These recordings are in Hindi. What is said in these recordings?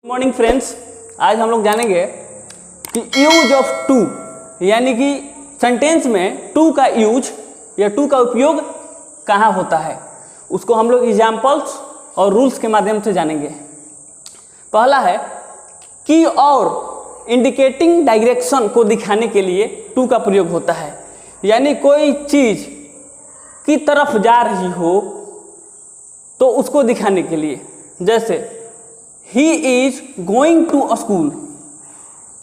मॉर्निंग फ्रेंड्स, आज हम लोग जानेंगे कि यूज ऑफ टू यानी कि सेंटेंस में टू का यूज या टू का उपयोग कहाँ होता है, उसको हम लोग एग्जाम्पल्स और रूल्स के माध्यम से जानेंगे। पहला है की और इंडिकेटिंग डायरेक्शन को दिखाने के लिए टू का प्रयोग होता है, यानी कोई चीज़ की तरफ जा रही हो तो उसको दिखाने के लिए। जैसे he is going to school,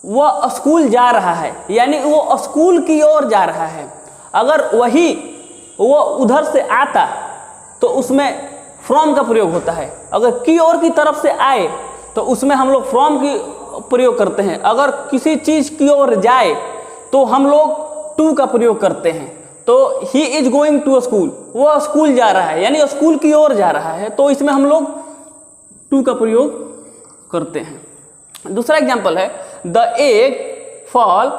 वह स्कूल जा रहा है, यानी वो स्कूल की ओर जा रहा है। अगर वही वो उधर से आता तो उसमें फ्रॉम का प्रयोग होता है। अगर की ओर की तरफ से आए तो उसमें हम लोग फ्रॉम की प्रयोग करते हैं। अगर किसी चीज़ की ओर जाए तो हम लोग टू का प्रयोग करते हैं। तो he is going to school, वह स्कूल जा रहा है, यानी स्कूल की ओर जा रहा है, तो इसमें हम लोग टू का प्रयोग करते हैं। दूसरा एग्जाम्पल है the egg fall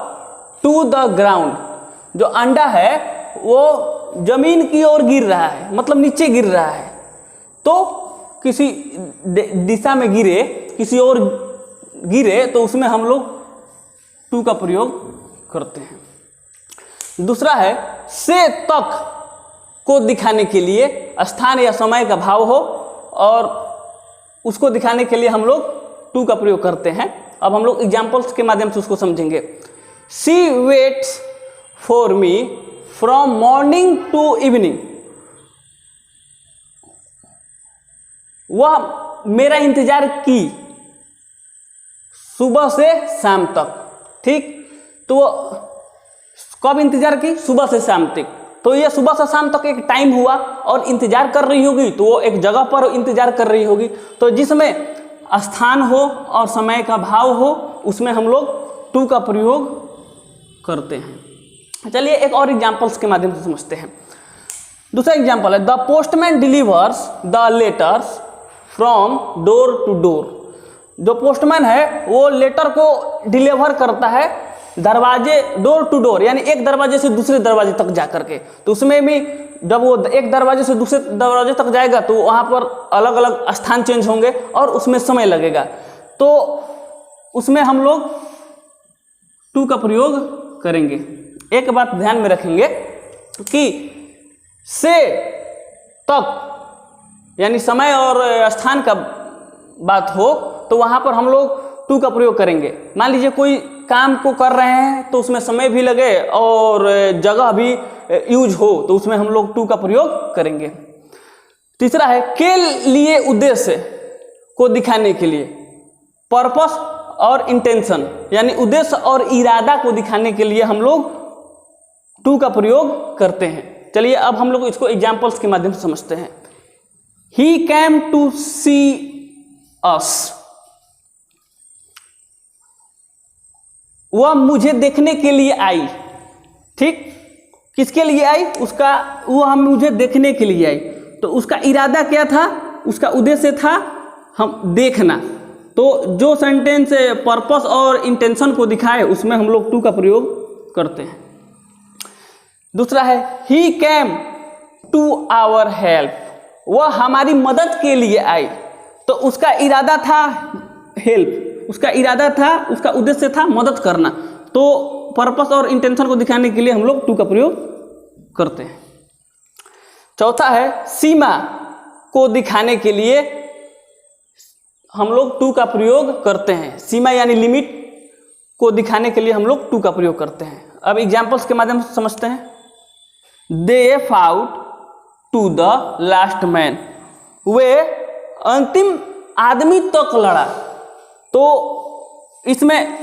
to the ground, जो अंडा है वो जमीन की ओर गिर रहा है, मतलब नीचे गिर रहा है। तो किसी दिशा में गिरे, किसी और गिरे तो उसमें हम लोग टू का प्रयोग करते हैं। दूसरा है से तक को दिखाने के लिए स्थान या समय का भाव हो और उसको दिखाने के लिए हम लोग टू का प्रयोग करते हैं। अब हम लोग एग्जाम्पल्स के माध्यम से उसको समझेंगे। She waits for me from morning to evening, वह मेरा इंतजार की सुबह से शाम तक। ठीक, तो वो कब इंतजार की? सुबह से शाम तक। तो ये सुबह से शाम तक एक टाइम हुआ और इंतजार कर रही होगी, तो वो एक जगह पर इंतजार कर रही होगी। तो जिसमें स्थान हो और समय का भाव हो उसमें हम लोग टू का प्रयोग करते हैं। चलिए एक और एग्जाम्पल्स के माध्यम से समझते हैं। दूसरा एग्जाम्पल है the postman delivers the letters from door to door, जो पोस्टमैन है वो लेटर को डिलीवर करता है दरवाजे, डोर टू डोर, यानी एक दरवाजे से दूसरे दरवाजे तक जा करके। तो उसमें भी जब वो एक दरवाजे से दूसरे दरवाजे तक जाएगा तो वहाँ पर अलग अलग स्थान चेंज होंगे और उसमें समय लगेगा। तो उसमें हम लोग टू का प्रयोग करेंगे। एक बात ध्यान में रखेंगे कि से तक यानी समय और स्थान का बात हो तो वहाँ पर हम लोग टू का प्रयोग करेंगे। मान लीजिए कोई काम को कर रहे हैं तो उसमें समय भी लगे और जगह भी यूज हो, तो उसमें हम लोग टू का प्रयोग करेंगे। तीसरा है के लिए उद्देश्य को दिखाने के लिए, पर्पस और इंटेंशन, यानी उद्देश्य और इरादा को दिखाने के लिए हम लोग टू का प्रयोग करते हैं। चलिए अब हम लोग इसको एग्जाम्पल्स के माध्यम से समझते हैं। ही कैम टू सी अस, वह मुझे देखने के लिए आई। ठीक, किसके लिए आई? उसका, वो हम मुझे देखने के लिए आई। तो उसका इरादा क्या था? उसका उद्देश्य था हम देखना। तो जो सेंटेंस पर्पस और इंटेंशन को दिखाए उसमें हम लोग टू का प्रयोग करते हैं। दूसरा है he came to our help, वह हमारी मदद के लिए आई। तो उसका इरादा था हेल्प, उसका इरादा था, उसका उद्देश्य था मदद करना। तो पर्पस और इंटेंशन को दिखाने के लिए हम लोग टू का प्रयोग करते हैं। चौथा है सीमा को दिखाने के लिए हम लोग टू का प्रयोग करते हैं। सीमा यानी लिमिट को दिखाने के लिए हम लोग टू का प्रयोग करते हैं। अब एग्जाम्पल्स के माध्यम से समझते हैं। They fought to the last man, वे अंतिम आदमी तक लड़ा। तो इसमें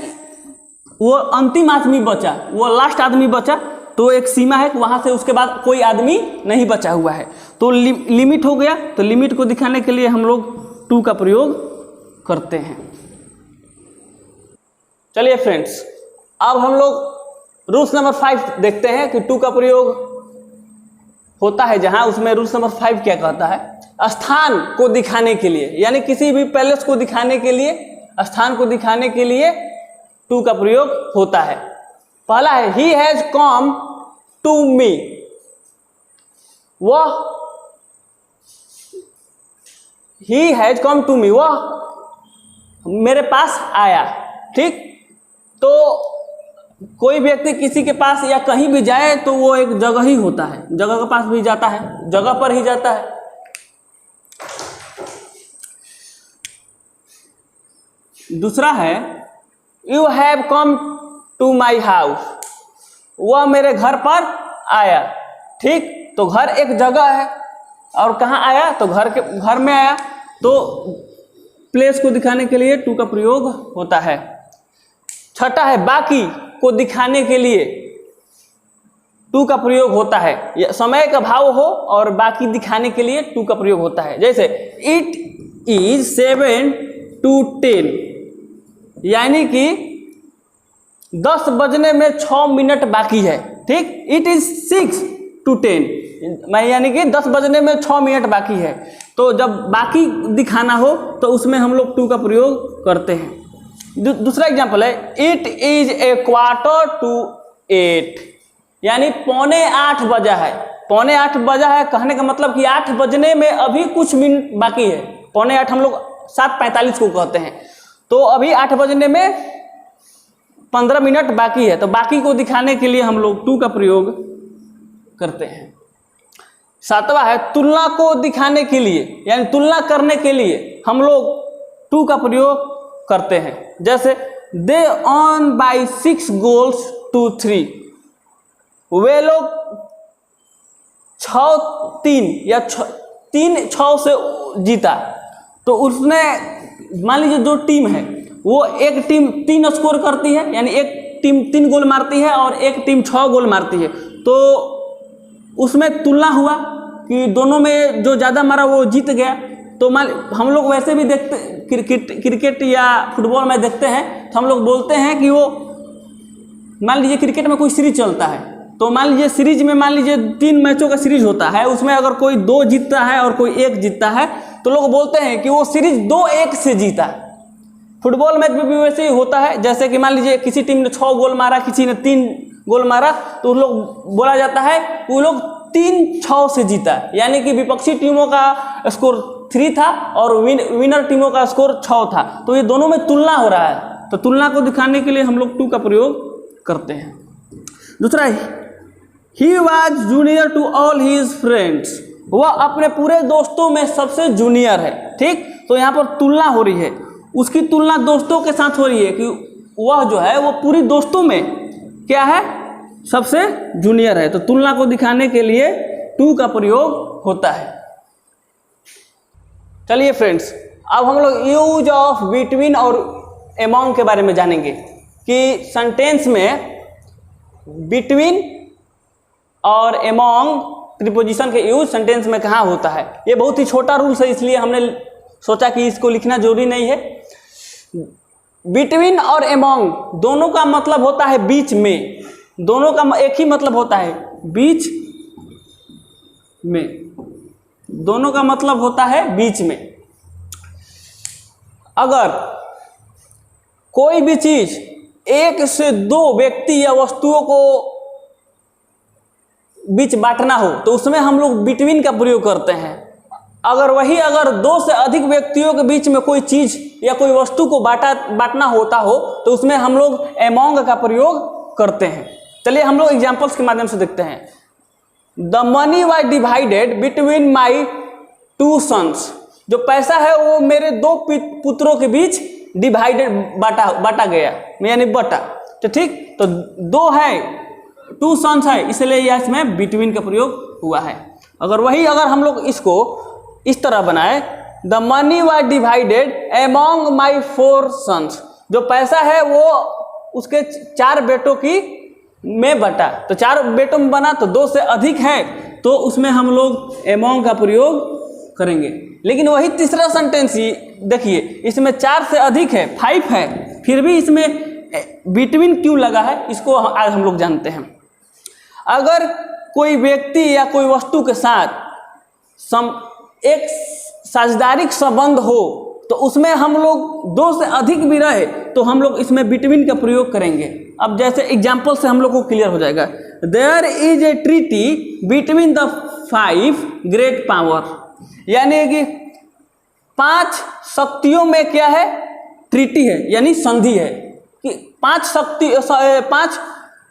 वो अंतिम आदमी बचा, वो लास्ट आदमी बचा, तो एक सीमा है, वहां से उसके बाद कोई आदमी नहीं बचा हुआ है, तो लिमिट हो गया। तो लिमिट को दिखाने के लिए हम लोग टू का प्रयोग करते हैं। चलिए फ्रेंड्स, अब हम लोग रूल्स नंबर 5 देखते हैं कि टू का प्रयोग होता है जहां, उसमें रूल्स नंबर 5 क्या कहता है? स्थान को दिखाने के लिए, यानी किसी भी पैलेस को दिखाने के लिए, स्थान को दिखाने के लिए टू का प्रयोग होता है। पहला है he has come to me, वह he has come to me, वह मेरे पास आया, ठीक। तो कोई व्यक्ति किसी के पास या कहीं भी जाए तो वो एक जगह ही होता है, जगह के पास भी जाता है, जगह पर ही जाता है। दूसरा है you have come to my house, वह मेरे घर पर आया, ठीक। तो घर एक जगह है और कहाँ आया, तो घर में आया, तो प्लेस को दिखाने के लिए टू का प्रयोग होता है। छठा है बाकी को दिखाने के लिए टू का प्रयोग होता है, समय का भाव हो और बाकी दिखाने के लिए टू का प्रयोग होता है। जैसे इट इज 7 to 10, यानी कि 10 बजने में 6 मिनट बाकी है, ठीक। इट इज 6 to 10, यानी कि 10 बजने में 6 मिनट बाकी है। तो जब बाकी दिखाना हो तो उसमें हम लोग टू का प्रयोग करते हैं। दूसरा एग्जाम्पल है इट इज ए 7:45, यानी 7:45 बजा है। 7:45 बजा है कहने का मतलब कि 8 बजने में अभी कुछ मिनट बाकी है। 7:45 हम लोग 7:45 को कहते हैं, तो अभी 8 बजने में 15 मिनट बाकी है। तो बाकी को दिखाने के लिए हम लोग टू का प्रयोग करते हैं। सातवां है तुलना को दिखाने के लिए, यानी तुलना करने के लिए हम लोग टू का प्रयोग करते हैं। जैसे दे ऑन बाई 6 goals to 3, वे लोग 6-3 या 3-6 से जीता। तो उसने मान लीजिए जो टीम है वो एक टीम 3 स्कोर करती है, यानी एक टीम 3 गोल मारती है और एक टीम 6 गोल मारती है। तो उसमें तुलना हुआ कि दोनों में जो ज़्यादा मारा वो जीत गया। तो मान हम लोग वैसे भी देखते क्रिकेट या फुटबॉल में देखते हैं, तो हम लोग बोलते हैं कि वो मान लीजिए क्रिकेट में कोई सीरीज चलता है, तो मान लीजिए सीरीज में मान लीजिए 3 मैचों का सीरीज होता है, उसमें अगर कोई 2 जीतता है और कोई 1 जीतता है तो लोग बोलते हैं कि वो सीरीज 2-1 से जीता। फुटबॉल मैच में भी वैसे ही होता है, जैसे कि मान लीजिए किसी टीम ने 6 गोल मारा, किसी ने 3 गोल मारा, तो लोग बोला जाता है वो लोग 3-6 से जीता, यानी कि विपक्षी टीमों का स्कोर 3 था और विनर टीमों का स्कोर 6 था। तो ये दोनों में तुलना हो रहा है, तो तुलना को दिखाने के लिए हम लोग टू का प्रयोग करते हैं। दूसरा he was junior to all his friends, वह अपने पूरे दोस्तों में सबसे जूनियर है, ठीक। तो यहाँ पर तुलना हो रही है, उसकी तुलना दोस्तों के साथ हो रही है कि वह जो है वो पूरी दोस्तों में क्या है, सबसे जूनियर है। तो तुलना को दिखाने के लिए टू का प्रयोग होता है। चलिए फ्रेंड्स, अब हम लोग यूज ऑफ बिटवीन और अमॉन्ग के बारे में जानेंगे कि सेंटेंस में बिटवीन और अमॉन्ग प्रीपोजिशन के यूज सेंटेंस में कहाँ होता है। ये बहुत ही छोटा रूल्स है, इसलिए हमने सोचा कि इसको लिखना जरूरी नहीं है। बिटवीन और अमॉन्ग दोनों का मतलब होता है बीच में, दोनों का एक ही मतलब होता है बीच में, दोनों का मतलब होता है बीच में। अगर कोई भी चीज 1 से 2 व्यक्ति या वस्तुओं को बीच बांटना हो तो उसमें हम लोग बिटवीन का प्रयोग करते हैं। अगर 2 से अधिक व्यक्तियों के बीच में कोई चीज या कोई वस्तु को बांटना होता हो तो उसमें हम लोग अमॉन्ग का प्रयोग करते हैं। चलिए हम लोग एग्जाम्पल्स के माध्यम से देखते हैं। The money was divided between my 2 sons, जो पैसा है वो मेरे 2 पुत्रों के बीच डिवाइडेड बांटा गया, यानी बटा। तो ठीक, तो 2 है 2 sons है, इसलिए यह इसमें बिटवीन का प्रयोग हुआ है। अगर हम लोग इसको इस तरह बनाए, the money was divided among my 4 sons, जो पैसा है वो उसके 4 बेटों की में बटा। तो 4 बेटों में बना, तो 2 से अधिक है तो उसमें हम लोग अमॉन्ग का प्रयोग करेंगे। लेकिन वही तीसरा सेंटेंस देखिए, इसमें 4 से अधिक है, 5 है, फिर भी इसमें बिटवीन क्यों लगा है, इसको आज हम लोग जानते हैं। अगर कोई व्यक्ति या कोई वस्तु के साथ एक साझेदारी संबंध हो तो उसमें हम लोग 2 से अधिक भी रहे तो हम लोग इसमें बिटवीन का प्रयोग करेंगे। अब जैसे एग्जाम्पल से हम लोग को क्लियर हो जाएगा। There is a treaty between the 5 great power, यानी कि 5 शक्तियों में क्या है, ट्रीटी है यानी संधि है कि 5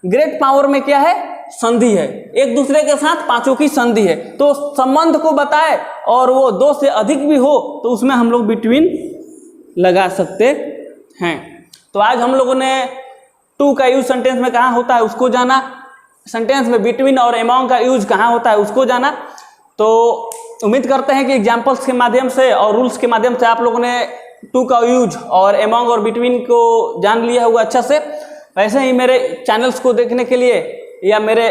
ग्रेट पावर में क्या है, संधि है, एक दूसरे के साथ पांचों की संधि है। तो संबंध को बताए और वो 2 से अधिक भी हो तो उसमें हम लोग बिटवीन लगा सकते हैं। तो आज हम लोगों ने टू का यूज सेंटेंस में कहाँ होता है उसको जाना, सेंटेंस में बिटवीन और अमॉन्ग का यूज कहाँ होता है उसको जाना। तो उम्मीद करते हैं कि एग्जाम्पल्स के माध्यम से और रूल्स के माध्यम से आप लोगों ने टू का यूज और अमॉन्ग और बिटवीन को जान लिया होगा अच्छा से। वैसे ही मेरे चैनल्स को देखने के लिए या मेरे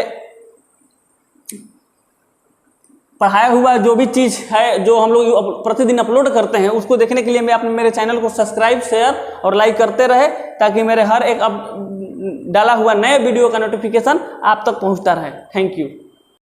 पढ़ाया हुआ जो भी चीज़ है जो हम लोग प्रतिदिन अपलोड करते हैं उसको देखने के लिए मैं अपने मेरे चैनल को सब्सक्राइब, शेयर और लाइक करते रहे ताकि मेरे हर एक अब डाला हुआ नए वीडियो का नोटिफिकेशन आप तक पहुंचता रहे। Thank you.